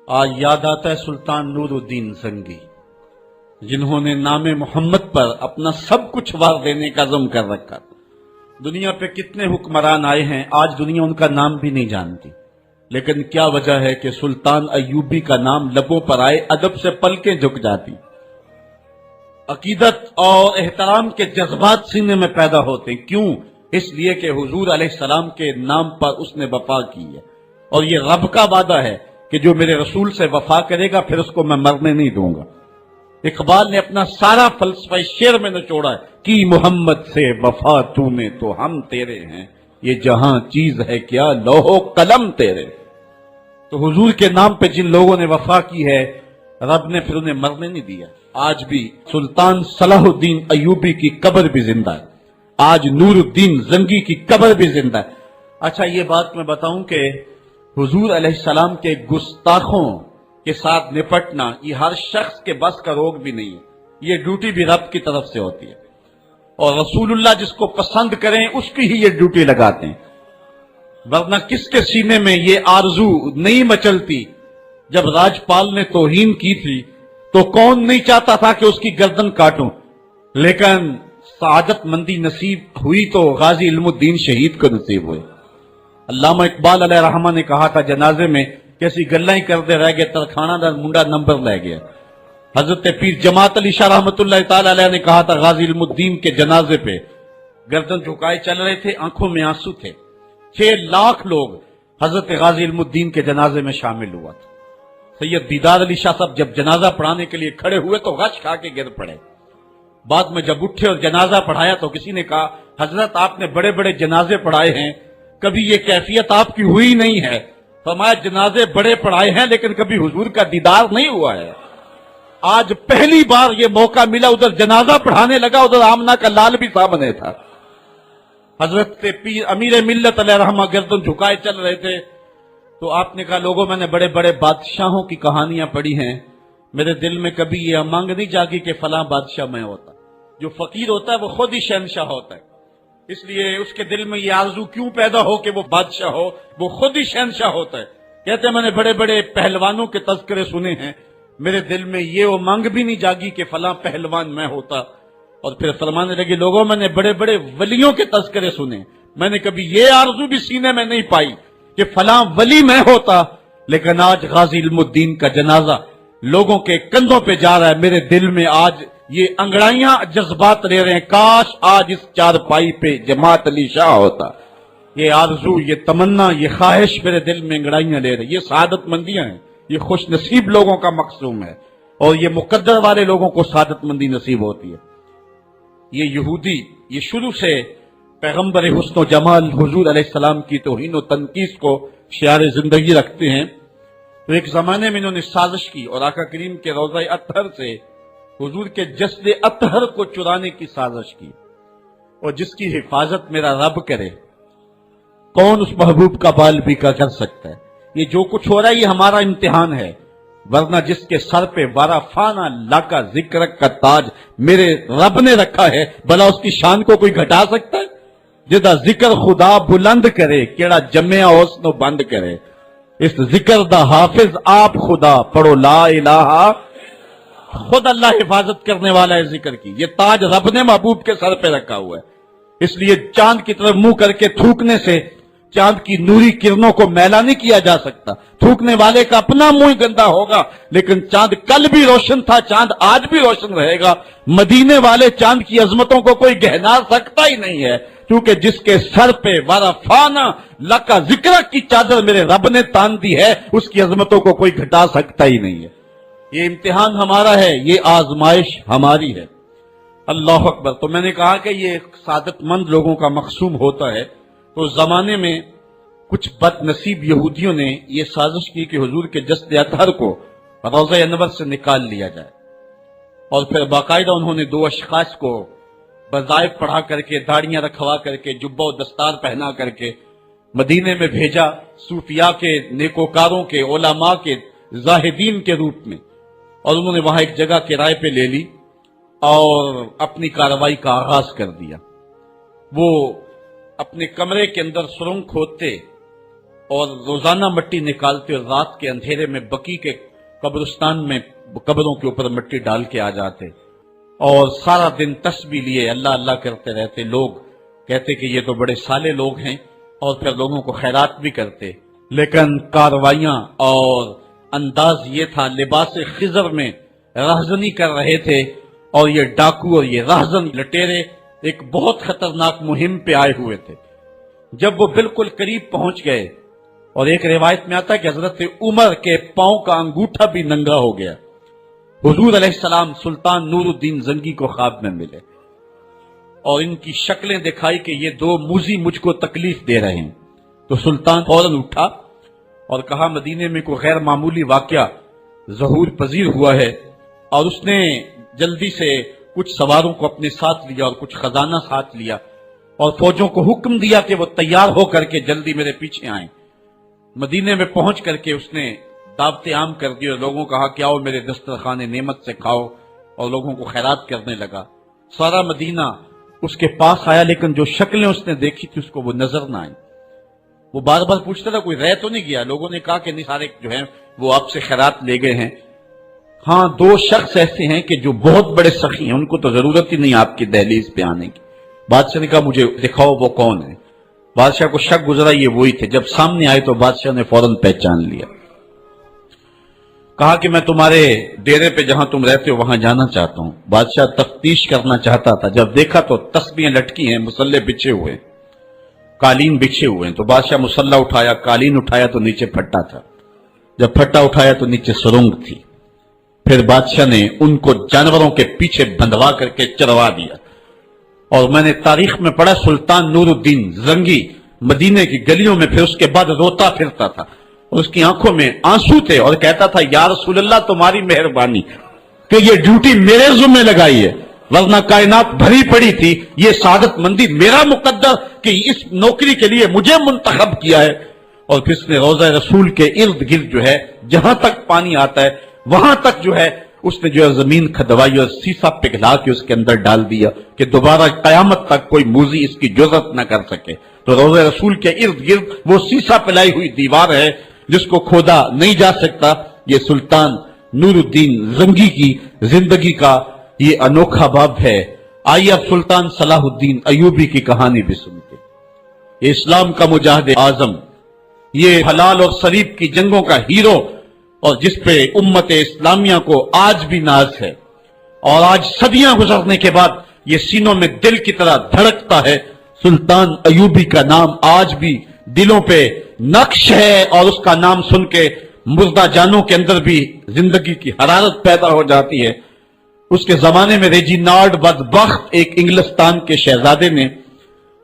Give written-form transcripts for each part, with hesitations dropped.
آج یاد آتا ہے سلطان نور الدین زنگی، جنہوں نے نام محمد پر اپنا سب کچھ وار دینے کا عزم کر رکھا۔ دنیا پہ کتنے حکمران آئے ہیں، آج دنیا ان کا نام بھی نہیں جانتی، لیکن کیا وجہ ہے کہ سلطان ایوبی کا نام لبوں پر آئے ادب سے پلکیں جھک جاتی، عقیدت اور احترام کے جذبات سینے میں پیدا ہوتے۔ کیوں؟ اس لیے کہ حضور علیہ السلام کے نام پر اس نے وفا کی ہے، اور یہ رب کا وعدہ ہے کہ جو میرے رسول سے وفا کرے گا پھر اس کو میں مرنے نہیں دوں گا۔ اقبال نے اپنا سارا فلسفہ شعر میں نچوڑا ہے کہ محمد سے وفا تو نے تو ہم تیرے ہیں، یہ جہاں چیز ہے کیا لوح و قلم تیرے۔ تو حضور کے نام پہ جن لوگوں نے وفا کی ہے، رب نے پھر انہیں مرنے نہیں دیا۔ آج بھی سلطان صلاح الدین ایوبی کی قبر بھی زندہ ہے، آج نور الدین زنگی کی قبر بھی زندہ ہے۔ اچھا، یہ بات میں بتاؤں کہ حضور علیہ السلام کے گستاخوں کے ساتھ نپٹنا یہ ہر شخص کے بس کا روگ بھی نہیں ہے، یہ ڈیوٹی بھی رب کی طرف سے ہوتی ہے، اور رسول اللہ جس کو پسند کریں اس کی ہی یہ ڈیوٹی لگاتے ہیں، ورنہ کس کے سینے میں یہ آرزو نہیں مچلتی؟ جب راجپال نے توہین کی تھی تو کون نہیں چاہتا تھا کہ اس کی گردن کاٹوں، لیکن سعادت مندی نصیب ہوئی تو غازی علم الدین شہید کو نصیب ہوئے۔ علامہ اقبال علیہ رحمہ نے کہا تھا جنازے میں کیسی گلیں ہی کرتے رہ گئے، ترخانہ دا منڈا نمبر لے گیا۔ حضرت پیر جماعت علی شاہ رحمۃ اللہ تعالی علیہ نے کہا تھا غازی علم الدین کے جنازے پہ گردن جھکائے چل رہے تھے، آنکھوں میں آنسو تھے۔ 6 لاکھ لوگ حضرت غازی علم الدین کے جنازے میں شامل ہوا تھا۔ سید دیدار علی شاہ صاحب جب جنازہ پڑھانے کے لیے کھڑے ہوئے تو غش کھا کے گر پڑے۔ بعد میں جب اٹھے اور جنازہ پڑھایا تو کسی نے کہا حضرت آپ نے بڑے بڑے جنازے پڑھائے ہیں، کبھی یہ کیفیت آپ کی ہوئی نہیں ہے۔ فرمایا جنازے بڑے پڑھائے ہیں لیکن کبھی حضور کا دیدار نہیں ہوا ہے۔ آج پہلی بار یہ موقع ملا، ادھر جنازہ پڑھانے لگا، ادھر آمنہ کا لال بھی سامنے تھا۔ حضرت پیر امیر ملت علیہ رحمہ گردن جھکائے چل رہے تھے تو آپ نے کہا لوگوں میں نے بڑے بڑے بادشاہوں کی کہانیاں پڑھی ہیں، میرے دل میں کبھی یہ امنگ نہیں جاگی کہ فلاں بادشاہ میں ہوتا۔ جو فقیر ہوتا ہے وہ خود ہی شہنشاہ ہوتا ہے، اس لیے اس کے دل میں یہ آرزو کیوں پیدا ہو کہ وہ بادشاہ ہو، وہ خود ہی شہنشاہ ہوتا ہے۔ کہتے ہیں میں نے بڑے بڑے پہلوانوں کے تذکرے سنے ہیں، میرے دل میں یہ امنگ بھی نہیں جاگی کہ فلاں پہلوان میں ہوتا۔ اور پھر فرمانے لگے لوگوں میں نے بڑے بڑے ولیوں کے تذکرے سنے، میں نے کبھی یہ آرزو بھی سینے میں نہیں پائی کہ فلاں ولی میں ہوتا۔ لیکن آج غازی علم الدین کا جنازہ لوگوں کے کندھوں پہ جا رہا ہے، میرے دل میں آج یہ انگڑائیاں جذبات لے رہے ہیں، کاش آج اس چارپائی پہ جماعت علی شاہ ہوتا۔ یہ آرزو، یہ تمنا، یہ خواہش میرے دل میں انگڑائیاں لے رہے ہیں۔ یہ سعادت مندیاں ہیں، یہ خوش نصیب لوگوں کا مقصوم ہے، اور یہ مقدر والے لوگوں کو سعادت مندی نصیب ہوتی ہے۔ یہ یہودی یہ شروع سے پیغمبر حسن و جمال حضور علیہ السلام کی توہین و تنقیص کو شعار زندگی رکھتے ہیں۔ تو ایک زمانے میں انہوں نے سازش کی اور آقا کریم کے روضہ اطہر سے حضور کے جسد اطہر کو چرانے کی سازش کی، اور جس کی حفاظت میرا رب کرے کون اس محبوب کا بال بھی کا کر سکتا ہے۔ یہ جو کچھ ہو رہا ہے یہ ہمارا امتحان ہے، ورنہ جس کے سر پہ وارا فانا لاکا ذکر کا تاج میرے رب نے رکھا ہے، بھلا اس کی شان کو کوئی گھٹا سکتا ہے؟ جدا ذکر خدا بلند کرے کیڑا جمعہ حسن و بند کرے، اس ذکر دا حافظ آپ خدا پڑھو لا الہ، خود اللہ حفاظت کرنے والا ہے ذکر کی۔ یہ تاج رب نے محبوب کے سر پہ رکھا ہوا ہے، اس لیے چاند کی طرف منہ کر کے تھوکنے سے چاند کی نوری کرنوں کو میلا نہیں کیا جا سکتا۔ تھوکنے والے کا اپنا منہ گندا ہوگا، لیکن چاند کل بھی روشن تھا، چاند آج بھی روشن رہے گا۔ مدینے والے چاند کی عظمتوں کو کوئی گہنا سکتا ہی نہیں ہے، کیونکہ جس کے سر پہ وارا فانا لکا ذکر کی چادر میرے رب نے تان دی ہے، اس کی عظمتوں کو کوئی گھٹا سکتا ہی نہیں ہے۔ یہ امتحان ہمارا ہے، یہ آزمائش ہماری ہے۔ اللہ اکبر۔ تو میں نے کہا کہ یہ سعادت مند لوگوں کا مقصوم ہوتا ہے۔ تو زمانے میں کچھ بد نصیب یہودیوں نے یہ سازش کی کہ حضور کے جسد اطہر کو روضہ انور سے نکال لیا جائے، اور پھر باقاعدہ انہوں نے 2 اشخاص کو وظائف پڑھا کر کے، داڑیاں رکھوا کر کے، جبہ و دستار پہنا کر کے مدینے میں بھیجا، صوفیاء کے، نیکوکاروں کے، علماء کے، زاہدین کے روپ میں، اور انہوں نے وہاں ایک جگہ کرائے پہ لے لی اور اپنی کارروائی کا آغاز کر دیا۔ وہ اپنے کمرے کے اندر سرنگ کھودتے اور روزانہ مٹی نکالتے اور رات کے اندھیرے میں بقی کے قبرستان میں قبروں کے اوپر مٹی ڈال کے آ جاتے اور سارا دن تسبیح لیے اللہ اللہ کرتے رہتے. لوگ کہتے کہ یہ تو بڑے صالح لوگ ہیں اور پھر لوگوں کو خیرات بھی کرتے. لیکن کاروائیاں اور انداز یہ تھا، لباس خضر میں رہزنی کر رہے تھے اور یہ ڈاکو اور یہ رہزن لٹیرے ایک بہت خطرناک مہم پہ آئے ہوئے تھے. جب وہ بالکل قریب پہنچ گئے اور ایک روایت میں آتا ہے کہ حضرت عمر کے پاؤں کا انگوٹھا بھی ننگا ہو گیا. حضور علیہ السلام سلطان نور الدین زنگی کو خواب میں ملے اور ان کی شکلیں دکھائی کہ یہ دو موذی مجھ کو تکلیف دے رہے ہیں. تو سلطان فوراً اٹھا اور کہا مدینے میں کوئی غیر معمولی واقعہ ظہور پذیر ہوا ہے، اور اس نے جلدی سے کچھ سواروں کو اپنے ساتھ لیا اور کچھ خزانہ ساتھ لیا اور فوجوں کو حکم دیا کہ وہ تیار ہو کر کے جلدی میرے پیچھے آئیں. مدینے میں پہنچ کر کے اس نے دعوت عام کر دی اور لوگوں کو کہا کہ آؤ میرے دسترخوان نعمت سے کھاؤ، اور لوگوں کو خیرات کرنے لگا. سارا مدینہ اس کے پاس آیا، لیکن جو شکلیں اس نے دیکھی تھی اس کو وہ نظر نہ آئی. وہ بار بار پوچھتا تھا کوئی رہ تو نہیں گیا. لوگوں نے کہا کہ نہیں، سارے جو ہیں وہ آپ سے خیرات لے گئے ہیں. ہاں، دو شخص ایسے ہیں کہ جو بہت بڑے سخی ہیں، ان کو تو ضرورت ہی نہیں آپ کی دہلیز پہ آنے کی. بادشاہ نے کہا مجھے دکھاؤ وہ کون ہے. بادشاہ کو شک گزرا یہ وہی تھے. جب سامنے آئے تو بادشاہ نے فوراً پہچان لیا. کہا کہ میں تمہارے ڈیرے پہ جہاں تم رہتے ہو وہاں جانا چاہتا ہوں. بادشاہ تفتیش کرنا چاہتا تھا. جب دیکھا تو تسبیحیں لٹکی ہیں، مسلح بچھے ہوئے، قالین بچھے ہوئے ہیں. تو بادشاہ مسلح اٹھایا، قالین اٹھایا تو نیچے پھٹا تھا. جب پھٹا اٹھایا تو نیچے سرنگ تھی. پھر بادشاہ نے ان کو جانوروں کے پیچھے بندھوا کر کے چروا دیا. اور میں نے تاریخ میں پڑھا سلطان نور الدین زنگی مدینے کی گلیوں میں پھر اس کے بعد روتا پھرتا تھا اور اس کی آنکھوں میں آنسو تھے اور کہتا تھا یا رسول اللہ تمہاری مہربانی کہ یہ ڈیوٹی میرے ذمہ لگائی ہے، ورنہ کائنات بھری پڑی تھی. یہ سعادت مندی میرا مقدر کہ اس نوکری کے لیے مجھے منتخب کیا ہے. اور پھر اس نے روضہ رسول کے ارد گرد جو ہے جہاں تک پانی آتا ہے وہاں تک جو ہے اس نے جو ہے زمین کھدوائی اور سیسا پگھلا کے اس کے اندر ڈال دیا کہ دوبارہ قیامت تک کوئی موذی اس کی جرأت نہ کر سکے. تو روضہ رسول کے ارد گرد وہ سیسا پلائی ہوئی دیوار ہے جس کو کھودا نہیں جا سکتا. یہ سلطان نور الدین زنگی کی زندگی کا یہ انوکھا باب ہے. آئیے اب سلطان صلاح الدین ایوبی کی کہانی بھی سنتے. یہ اسلام کا مجاہد اعظم، یہ حلال اور صلیب کی جنگوں کا ہیرو، اور جس پہ امت اسلامیہ کو آج بھی ناز ہے اور آج صدیاں گزرنے کے بعد یہ سینوں میں دل کی طرح دھڑکتا ہے. سلطان ایوبی کا نام آج بھی دلوں پہ نقش ہے اور اس کا نام سن کے مردہ جانوں کے اندر بھی زندگی کی حرارت پیدا ہو جاتی ہے. اس کے زمانے میں ریجینالڈ بدبخت ایک انگلستان کے شہزادے نے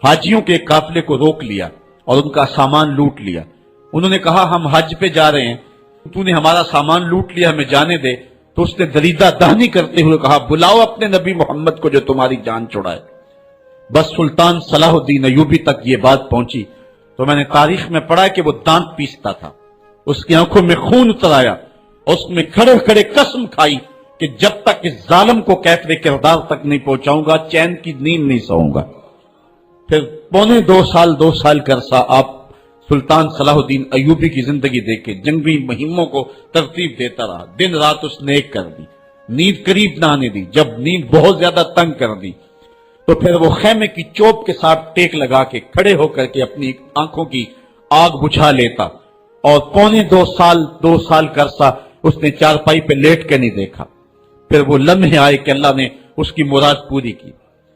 حاجیوں کے قافلے کو روک لیا اور ان کا سامان لوٹ لیا. انہوں نے کہا ہم حج پہ جا رہے ہیں، تو نے ہمارا سامان لوٹ لیا، ہمیں جانے دے. تو اس نے دریدہ دہنی کرتے ہوئے کہا بلاؤ اپنے نبی محمد کو جو تمہاری جان چھڑائے. بس سلطان صلاح الدین ایوبی تک یہ بات پہنچی تو میں نے تاریخ میں پڑھا کہ وہ دانت پیستا تھا، اس کی آنکھوں میں خون اتر آیا اور اس میں کھڑے کھڑے قسم کھائی کہ جب تک اس ظالم کو کیفر کردار تک نہیں پہنچاؤں گا چین کی نیند نہیں سوؤں گا. پھر پونے 2 سال کا عرصہ آپ سلطان صلاح الدین ایوبی کی زندگی دیکھے، جنگی مہموں کو ترتیب دیتا رہا، دن رات اس نے ایک کر دی، نیند قریب نہ آنے دی. جب نیند بہت زیادہ تنگ کر دی تو پھر وہ خیمے کی چوب کے ساتھ ٹیک لگا کے کھڑے ہو کر کے اپنی آنکھوں کی آگ بجھا لیتا اور پونے 2 سال کا عرصہ اس نے چارپائی پہ لیٹ کے نہیں دیکھا. پھر وہ لمحے آئے کہ اللہ نے اس کی مراد پوری کی.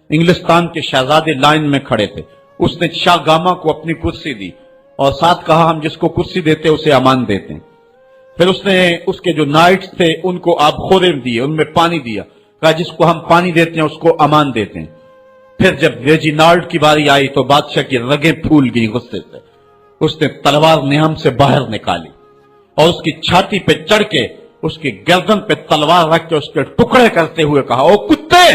انگلستان کے شہزادے لائن میں کھڑے تھے، اس نے شاہ گاما کو اپنی کرسی دی اور ساتھ کہا ہم جس کو کرسی دیتے اسے امان دیتے ہیں. پھر اس نے اس کے جو نائٹس تھے ان کو آب خورے دیے، ان میں پانی دیا، کہا جس کو ہم پانی دیتے ہیں اس کو امان دیتے ہیں. پھر جب ریجینالڈ کی باری آئی تو بادشاہ کی رگیں پھول گئی غصے سے. اس نے تلوار نیام سے باہر نکالی اور اس کی چھاتی پہ چڑھ کے اس کی گردن پہ تلوار رکھ کے اس کے ٹکڑے کرتے ہوئے کہا او کتے،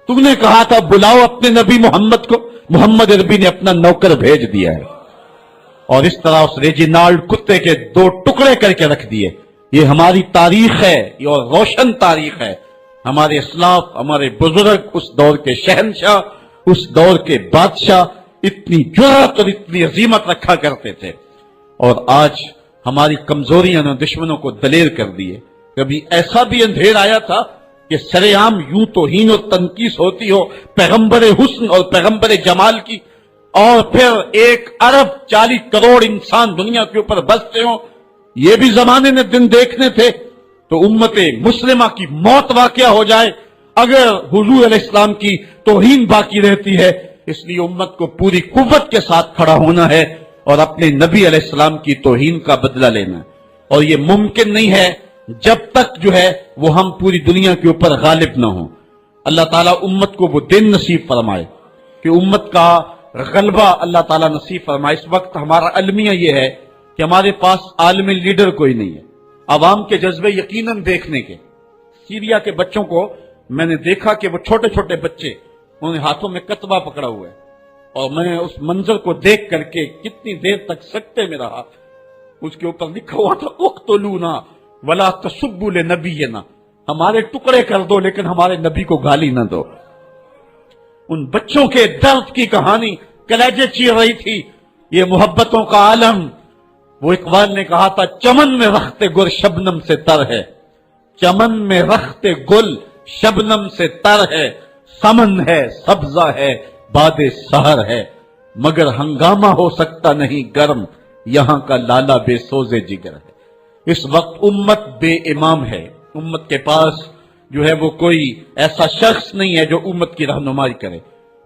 تم نے کہا تھا بلاؤ اپنے نبی محمد کو، محمد عربی نے اپنا نوکر بھیج دیا ہے. اور اس طرح اس ریجینالڈ کتے کے 2 ٹکڑے کر کے رکھ دیے. یہ ہماری تاریخ ہے، یہ اور روشن تاریخ ہے. ہمارے اسلاف، ہمارے بزرگ، اس دور کے شہنشاہ، اس دور کے بادشاہ اتنی جرأت اور اتنی عظیمت رکھا کرتے تھے. اور آج ہماری کمزوریاں نے دشمنوں کو دلیر کر دیے. کبھی ایسا بھی اندھیر آیا تھا کہ سرے عام یوں توہین اور تنقیص ہوتی ہو پیغمبر حسن اور پیغمبر جمال کی، اور پھر 1 ارب 40 کروڑ انسان دنیا کے اوپر بستے ہوں. یہ بھی زمانے نے دن دیکھنے تھے. تو امت مسلمہ کی موت واقعہ ہو جائے اگر حضور علیہ السلام کی توہین باقی رہتی ہے. اس لیے امت کو پوری قوت کے ساتھ کھڑا ہونا ہے اور اپنے نبی علیہ السلام کی توہین کا بدلہ لینا ہے. اور یہ ممکن نہیں ہے جب تک جو ہے وہ ہم پوری دنیا کے اوپر غالب نہ ہوں. اللہ تعالیٰ امت کو وہ دن نصیب فرمائے کہ امت کا غلبہ اللہ تعالیٰ نصیب فرمائے. اس وقت ہمارا المیہ یہ ہے کہ ہمارے پاس عالمی لیڈر کوئی نہیں ہے. عوام کے جذبے یقیناً دیکھنے کے. سیریا کے بچوں کو میں نے دیکھا کہ وہ چھوٹے چھوٹے بچے انہوں نے ہاتھوں میں کتبہ پکڑا ہوا ہے، اور میں اس منظر کو دیکھ کر کے کتنی دیر تک سکتے میں رہا. اس کے اوپر لکھا ہوا تھا اقتلونا ولا تسبوا لنبینا، ہمارے ٹکڑے کر دو لیکن ہمارے نبی کو گالی نہ دو. ان بچوں کے درد کی کہانی کلیجے چیر رہی تھی. یہ محبتوں کا عالم. وہ اقبال نے کہا تھا چمن میں رخت گل شبنم سے تر ہے، چمن میں رخت گل شبنم سے تر ہے، سمن ہے سبزہ ہے باد سحر ہے، مگر ہنگامہ ہو سکتا نہیں گرم، یہاں کا لالا بے سوزے جگر ہے. اس وقت امت بے امام ہے. امت کے پاس جو ہے وہ کوئی ایسا شخص نہیں ہے جو امت کی رہنمائی کرے.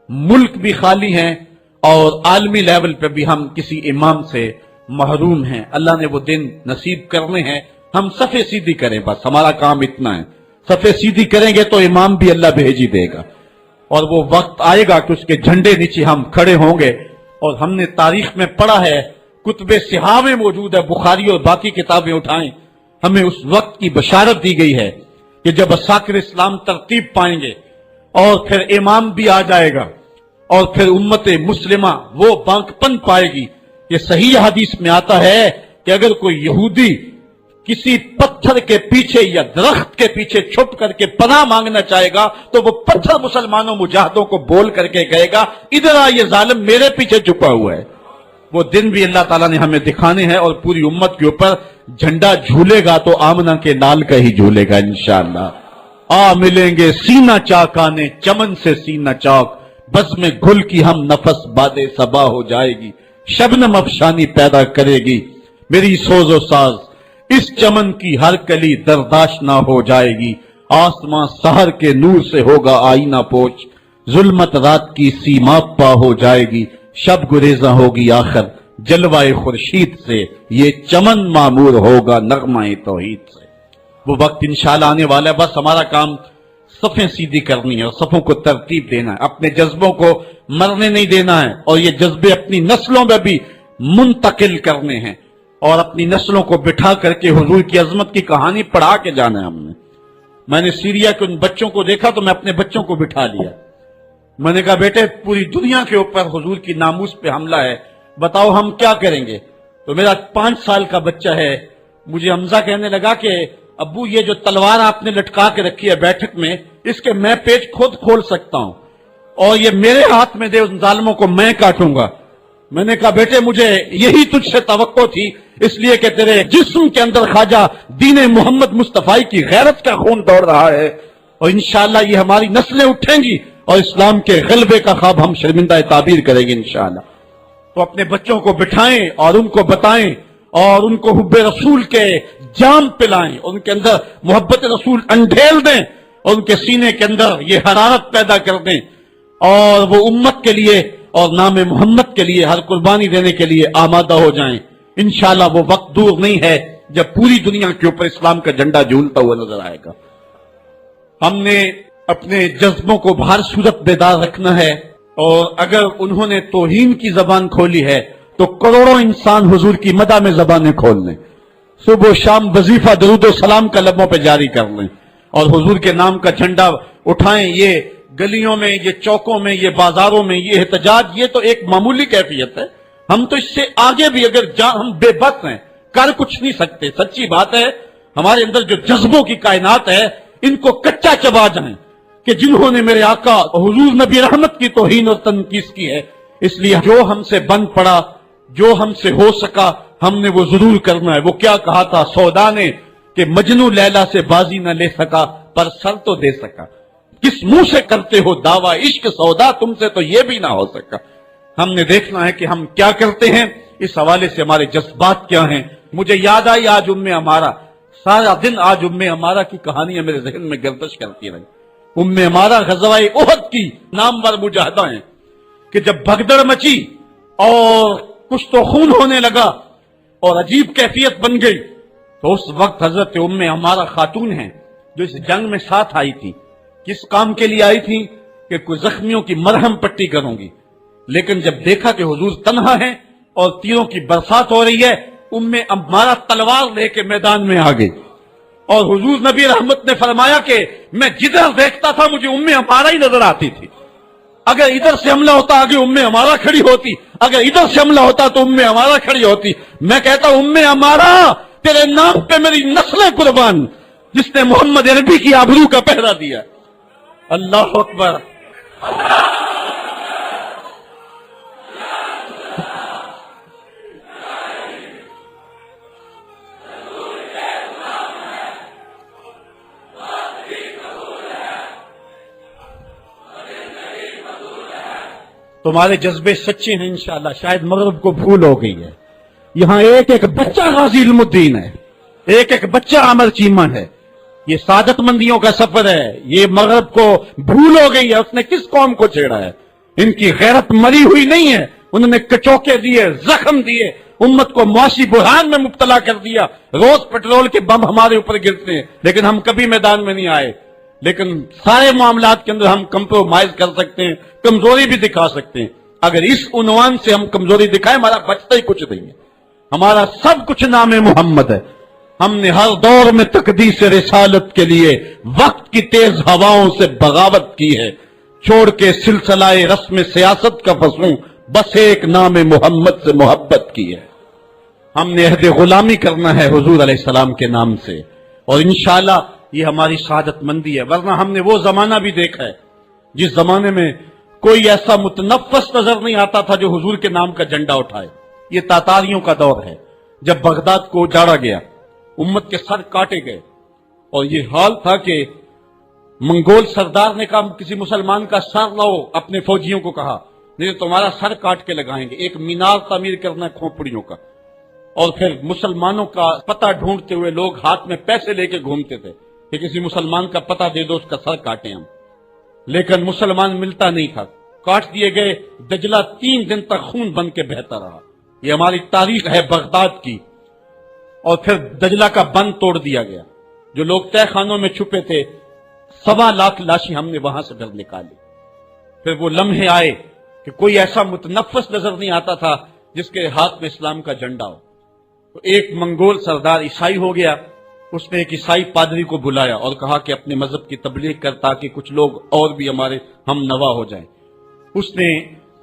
ملک بھی خالی ہیں اور عالمی لیول پہ بھی ہم کسی امام سے محروم ہیں. اللہ نے وہ دن نصیب کرنے ہیں. ہم صفے سیدھی کریں، بس ہمارا کام اتنا ہے. صفے سیدھی کریں گے تو امام بھی اللہ بھیج ہی دے گا. اور وہ وقت آئے گا کہ اس کے جھنڈے نیچے ہم کھڑے ہوں گے. اور ہم نے تاریخ میں پڑھا ہے، کتب صحاح میں موجود ہے، بخاری اور باقی کتابیں اٹھائیں، ہمیں اس وقت کی بشارت دی گئی ہے کہ جب اساکر اسلام ترتیب پائیں گے اور پھر امام بھی آ جائے گا اور پھر امت مسلمہ وہ بانک پن پائے گی. یہ صحیح حدیث میں آتا ہے کہ اگر کوئی یہودی کسی پتھر کے پیچھے یا درخت کے پیچھے چھپ کر کے پناہ مانگنا چاہے گا تو وہ پتھر مسلمانوں مجاہدوں کو بول کر کے کہے گا ادھر آ، یہ ظالم میرے پیچھے چھپا ہوا ہے. وہ دن بھی اللہ تعالیٰ نے ہمیں دکھانے ہیں اور پوری امت کے اوپر جھنڈا جھولے گا تو آمنہ کے نال کا ہی جھولے گا انشاءاللہ. آ ملیں گے سینہ چاک آنے چمن سے سینہ چاک، بس میں گل کی ہم نفس باد صبا ہو جائے گی، شبنم افشانی پیدا کرے گی میری سوز و ساز، اس چمن کی ہر کلی درداش نہ ہو جائے گی، آسمان سحر کے نور سے ہوگا آئینہ پوچھ، ظلمت رات کی سیماب پا ہو جائے گی، شب گریزاں ہوگی آخر جلوائے خورشید سے، یہ چمن معمور ہوگا نغمہ توحید سے. وہ وقت انشاءاللہ آنے والا ہے. بس ہمارا کام صفیں سیدھی کرنی ہے اور صفوں کو ترتیب دینا ہے، اپنے جذبوں کو مرنے نہیں دینا ہے، اور یہ جذبے اپنی نسلوں میں بھی منتقل کرنے ہیں اور اپنی نسلوں کو بٹھا کر کے حضور کی عظمت کی کہانی پڑھا کے جانا ہے. میں نے سیریا کے ان بچوں کو دیکھا تو میں اپنے بچوں کو بٹھا لیا. میں نے کہا بیٹے پوری دنیا کے اوپر حضور کی ناموس پہ حملہ ہے، بتاؤ ہم کیا کریں گے. تو میرا 5 سال کا بچہ ہے، مجھے حمزہ کہنے لگا کہ ابو یہ جو تلوار آپ نے لٹکا کے رکھی ہے بیٹھک میں، اس کے میں پیچ خود کھول سکتا ہوں اور یہ میرے ہاتھ میں دے، ان ظالموں کو میں کاٹوں گا. میں نے کہا بیٹے مجھے یہی تجھ سے توقع تھی، اس لیے کہ تیرے جسم کے اندر خواجہ دین محمد مصطفی کی غیرت کا خون دوڑ رہا ہے، اور انشاءاللہ یہ ہماری نسلیں اٹھیں گی اور اسلام کے غلبے کا خواب ہم شرمندہ تعبیر کریں گے انشاءاللہ. تو اپنے بچوں کو بٹھائیں اور ان کو بتائیں اور ان کو حب رسول کے جام پلائیں، ان کے اندر محبت رسول انڈھیل دیں اور ان کے سینے کے اندر یہ حرارت پیدا کر دیں، اور وہ امت کے لیے اور نام محمد کے لیے ہر قربانی دینے کے لیے آمادہ ہو جائیں. انشاءاللہ وہ وقت دور نہیں ہے جب پوری دنیا کے اوپر اسلام کا جھنڈا جھولتا ہوا نظر آئے گا. ہم نے اپنے جذبوں کو بہر صورت بیدار رکھنا ہے، اور اگر انہوں نے توہین کی زبان کھولی ہے تو کروڑوں انسان حضور کی مدح میں زبانیں کھول لیں، صبح و شام وظیفہ درود و سلام کا لبوں پہ جاری کر لیں اور حضور کے نام کا جھنڈا اٹھائیں. یہ گلیوں میں، یہ چوکوں میں، یہ بازاروں میں یہ احتجاج یہ تو ایک معمولی کیفیت ہے. ہم تو اس سے آگے بھی اگر ہم بے بس ہیں، کر کچھ نہیں سکتے. سچی بات ہے ہمارے اندر جو جذبوں کی کائنات ہے ان کو کچا چبا جائیں کہ جنہوں نے میرے آقا حضور نبی رحمت کی توہین اور تنقیص کی ہے. اس لیے جو ہم سے بن پڑا، جو ہم سے ہو سکا ہم نے وہ ضرور کرنا ہے۔ وہ کیا کہا تھا سودا نے کہ مجنو لیلا سے بازی نہ لے سکا پر سر تو دے سکا، کس منہ سے کرتے ہو دعویٰ عشق سودا، تم سے تو یہ بھی نہ ہو سکا۔ ہم نے دیکھنا ہے کہ ہم کیا کرتے ہیں، اس حوالے سے ہمارے جذبات کیا ہیں۔ مجھے یاد آئی آج عمارہ، سارا دن آج عمارہ کی کہانیاں میرے ذہن میں گردش کرتی رہی۔ عمارہ غزوہ احد کی نامور مجاہدہ ہیں کہ جب بھگدڑ مچی اور کچھ تو خون ہونے لگا اور عجیب کیفیت بن گئی، تو اس وقت حضرت عمارہ خاتون ہیں جو اس جنگ میں ساتھ آئی تھی، کس کام کے لیے آئی تھی کہ کوئی زخمیوں کی مرہم پٹی کروں گی، لیکن جب دیکھا کہ حضور تنہا ہے اور تیروں کی برسات ہو رہی ہے، عمارہ تلوار لے کے میدان میں آ گئی، اور حضور نبی رحمت نے فرمایا کہ میں جدھر دیکھتا تھا مجھے عمارہ ہی نظر آتی تھی۔ اگر ادھر سے حملہ ہوتا آگے عمارہ کھڑی ہوتی، اگر ادھر سے حملہ ہوتا تو عمارہ کھڑی ہوتی۔ میں کہتا عمارہ تیرے نام پہ میری نسلیں قربان، جس نے محمد عربی کی آبرو کا پہرا دیا۔ اللہ اکبر۔ تمہارے جذبے سچے ہیں انشاءاللہ، شاید مغرب کو بھول ہو گئی ہے۔ یہاں ایک ایک بچہ غازی علم الدین ہے، ایک ایک بچہ عامر چیمہ ہے۔ یہ سعادت مندیوں کا سفر ہے، یہ مغرب کو بھول ہو گئی ہے۔ اس نے کس قوم کو چھیڑا ہے؟ ان کی غیرت مری ہوئی نہیں ہے، انہوں نے کچوکے دیے، زخم دیے، امت کو معاشی بحران میں مبتلا کر دیا۔ روز پیٹرول کے بم ہمارے اوپر گرتے ہیں، لیکن ہم کبھی میدان میں نہیں آئے۔ لیکن سارے معاملات کے اندر ہم کمپرومائز کر سکتے ہیں، کمزوری بھی دکھا سکتے ہیں۔ اگر اس عنوان سے ہم کمزوری دکھائیں، ہمارا بچتا ہی کچھ نہیں ہے، ہمارا سب کچھ نام محمد ہے۔ ہم نے ہر دور میں تقدیس رسالت کے لیے وقت کی تیز ہواؤں سے بغاوت کی ہے، چھوڑ کے سلسلہ رسم سیاست کا فسوں، بس ایک نام محمد سے محبت کی ہے۔ ہم نے عہد غلامی کرنا ہے حضور علیہ السلام کے نام سے، اور انشاءاللہ یہ ہماری سعادت مندی ہے۔ ورنہ ہم نے وہ زمانہ بھی دیکھا ہے جس زمانے میں کوئی ایسا متنفس نظر نہیں آتا تھا جو حضور کے نام کا جھنڈا اٹھائے۔ یہ تاتاریوں کا دور ہے، جب بغداد کو اجاڑا گیا، امت کے سر کاٹے گئے، اور یہ حال تھا کہ منگول سردار نے کہا کسی مسلمان کا سر لاؤ، اپنے فوجیوں کو کہا نہیں تو تمہارا سر کاٹ کے لگائیں گے۔ ایک مینار تعمیر کرنا ہے کھوپڑیوں کا، اور پھر مسلمانوں کا پتہ ڈھونڈتے ہوئے لوگ ہاتھ میں پیسے لے کے گھومتے تھے کہ کسی مسلمان کا پتہ دے دو، اس کا سر کاٹیں ہم، لیکن مسلمان ملتا نہیں تھا، کاٹ دیے گئے۔ دجلہ 3 دن تک خون بن کے بہتا رہا۔ یہ ہماری تاریخ ہے بغداد کی۔ اور پھر دجلہ کا بند توڑ دیا گیا، جو لوگ تہ خانوں میں چھپے تھے 1.25 لاکھ لاشیں ہم نے وہاں سے پھر نکالی۔ پھر وہ لمحے آئے کہ کوئی ایسا متنفس نظر نہیں آتا تھا جس کے ہاتھ میں اسلام کا جھنڈا ہو۔ تو ایک منگول سردار عیسائی ہو گیا، اس نے ایک عیسائی پادری کو بلایا اور کہا کہ اپنے مذہب کی تبلیغ کر تاکہ کچھ لوگ اور بھی ہمارے ہم نوا ہو جائیں۔ اس نے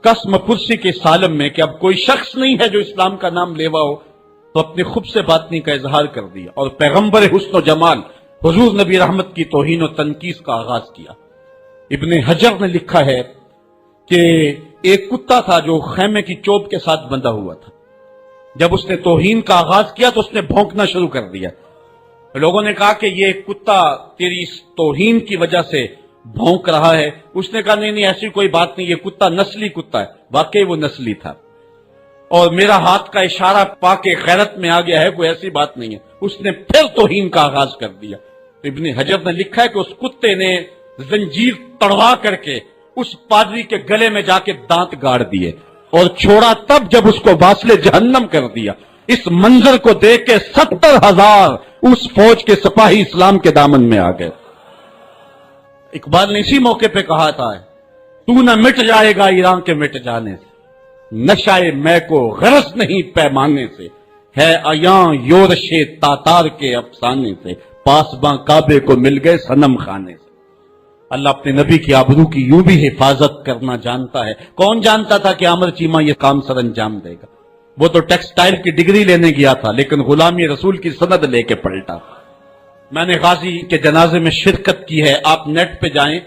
قسم پرسی کے سالم میں کہ اب کوئی شخص نہیں ہے جو اسلام کا نام لیوا ہو، تو اپنے خود سے باطنی کا اظہار کر دیا اور پیغمبر حسن و جمال حضور نبی رحمت کی توہین و تنقیص کا آغاز کیا۔ ابن حجر نے لکھا ہے کہ ایک کتا تھا جو خیمے کی چوب کے ساتھ بندھا ہوا تھا، جب اس نے توہین کا آغاز کیا تو اس نے بھونکنا شروع کر دیا۔ لوگوں نے کہا کہ یہ کتا تیری اس توہین کی وجہ سے بھونک رہا ہے۔ اس نے کہا نہیں ایسی کوئی بات نہیں، یہ کتا نسلی کتا ہے۔ واقعی وہ نسلی تھا، اور میرا ہاتھ کا اشارہ پا کے غیرت میں آ گیا ہے، کوئی ایسی بات نہیں ہے۔ اس نے پھر توہین کا آغاز کر دیا۔ ابن حجر نے لکھا ہے کہ اس کتے نے زنجیر تڑوا کر کے اس پادری کے گلے میں جا کے دانت گاڑ دیے اور چھوڑا تب جب اس کو واصل جہنم کر دیا۔ اس منظر کو دیکھ کے 70,000 اس فوج کے سپاہی اسلام کے دامن میں آ گئے۔ اقبال نے اسی موقع پہ کہا تھا تو نہ مٹ جائے گا ایران کے مٹ جانے سے، نشائے میں کو غرض نہیں پیمانے سے، ہے ایاں یورش تاتار کے افسانے سے، پاسباں کعبے کو مل گئے صنم خانے سے۔ اللہ اپنے نبی کی آبرو کی یوں بھی حفاظت کرنا جانتا ہے۔ کون جانتا تھا کہ عامر چیمہ یہ کام سر انجام دے گا؟ وہ تو ٹیکسٹائل کی ڈگری لینے گیا تھا، لیکن غلامی رسول کی سند لے کے پلٹا۔ میں نے غازی کے جنازے میں شرکت کی ہے، آپ نیٹ پہ جائیں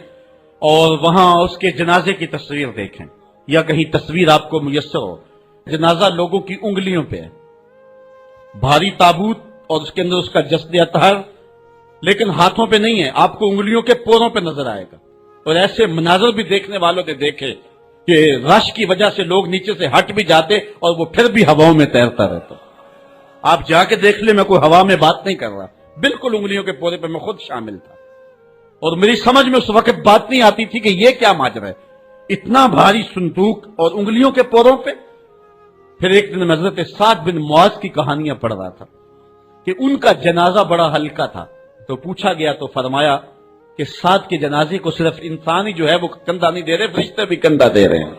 اور وہاں اس کے جنازے کی تصویر دیکھیں، یا کہیں تصویر آپ کو میسر ہو۔ جنازہ لوگوں کی انگلیوں پہ ہے، بھاری تابوت اور اس کے اندر اس کا جسد اطہر، لیکن ہاتھوں پہ نہیں ہے، آپ کو انگلیوں کے پوروں پہ نظر آئے گا۔ اور ایسے مناظر بھی دیکھنے والوں نے دیکھے کہ رش کی وجہ سے لوگ نیچے سے ہٹ بھی جاتے اور وہ پھر بھی ہواؤں میں تیرتا رہتا۔ آپ جا کے دیکھ لیں، میں کوئی ہوا میں بات نہیں کر رہا، بالکل انگلیوں کے پورے پہ میں خود شامل تھا، اور میری سمجھ میں اس وقت بات نہیں آتی تھی کہ یہ کیا ماجرا ہے، اتنا بھاری صندوق اور انگلیوں کے پوروں پہ۔ پھر ایک دن میں حضرت سعد بن معاذ کی کہانیاں پڑھ رہا تھا کہ ان کا جنازہ بڑا ہلکا تھا، تو پوچھا گیا تو فرمایا کہ سعد کے جنازے کو صرف انسان ہی جو ہے وہ کندھا نہیں دے رہے، فرشتے بھی کندھا دے رہے ہیں۔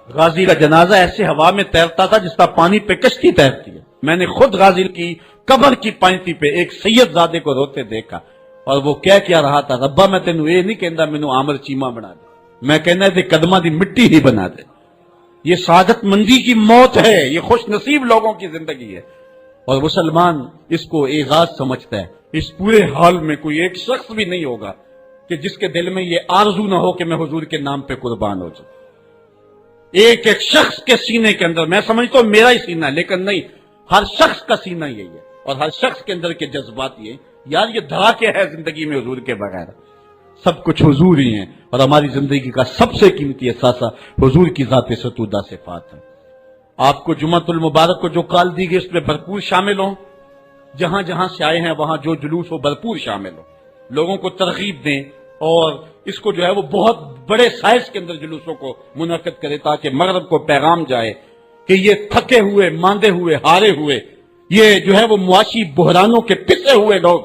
غازی کا جنازہ ایسے ہوا میں تیرتا تھا جس طرح پانی پہ کشتی تیرتی ہے۔ میں نے خود غازی کی قبر کی پینتی پہ ایک سید زادے کو روتے دیکھا، اور وہ کیا رہا تھا، ربا میں تینوں یہ نہیں کہندا مینوں عامر چیما بنا دے، میں کہنا دے قدماں دی مٹی ہی بنا دے۔ یہ سعادت مندی کی موت ہے، یہ خوش نصیب لوگوں کی زندگی ہے، اور مسلمان اس کو اعزاز سمجھتا ہے۔ اس پورے حال میں کوئی ایک شخص بھی نہیں ہوگا کہ جس کے دل میں یہ آرزو نہ ہو کہ میں حضور کے نام پہ قربان ہو جاؤں۔ ایک ایک شخص کے سینے کے اندر، میں سمجھتا ہوں میرا ہی سینہ، لیکن نہیں، ہر شخص کا سینہ یہی ہے، اور ہر شخص کے اندر کے جذبات یہ، یار یہ دھڑا کیا ہے زندگی میں حضور کے بغیر، سب کچھ حضور ہی ہیں، اور ہماری زندگی کا سب سے قیمتی اثاثہ حضور کی ذات ستودہ صفات ہے۔ آپ کو جمعۃ المبارک کو جو کال دی گئی اس میں بھرپور شامل ہوں، جہاں جہاں سے آئے ہیں وہاں جو جلوس ہو بھرپور شامل ہو، لوگوں کو ترغیب دیں، اور اس کو جو ہے وہ بہت بڑے سائز کے اندر جلوسوں کو منعقد کرے تاکہ مغرب کو پیغام جائے کہ یہ تھکے ہوئے، ماندے ہوئے، ہارے ہوئے، یہ جو ہے وہ معاشی بحرانوں کے پسے ہوئے لوگ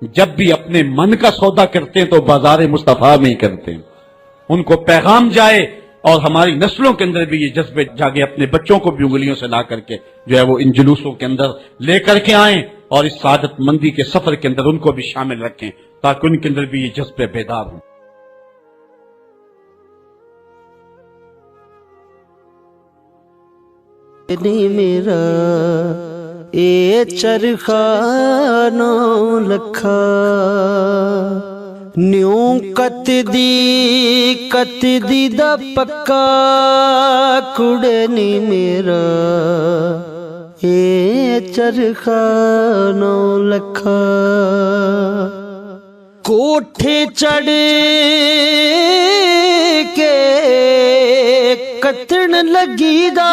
جب بھی اپنے من کا سودا کرتے ہیں تو بازار مصطفیٰ میں ہی کرتے ہیں، ان کو پیغام جائے، اور ہماری نسلوں کے اندر بھی یہ جذبے جاگے، اپنے بچوں کو بھی انگلیوں سے لا کر کے جو ہے وہ ان جلوسوں کے اندر لے کر کے آئیں، اور اس سعادت مندی کے سفر کے اندر ان کو بھی شامل رکھیں تاکہ ان کے اندر بھی یہ جذبے بیدار ہوں۔ میرا اے چرخا نو لکھا نیوں کت دی دا پکا کڑے نی میرا اے چرخا نو لکھا کوٹھے چڑھ کے کتن لگی دا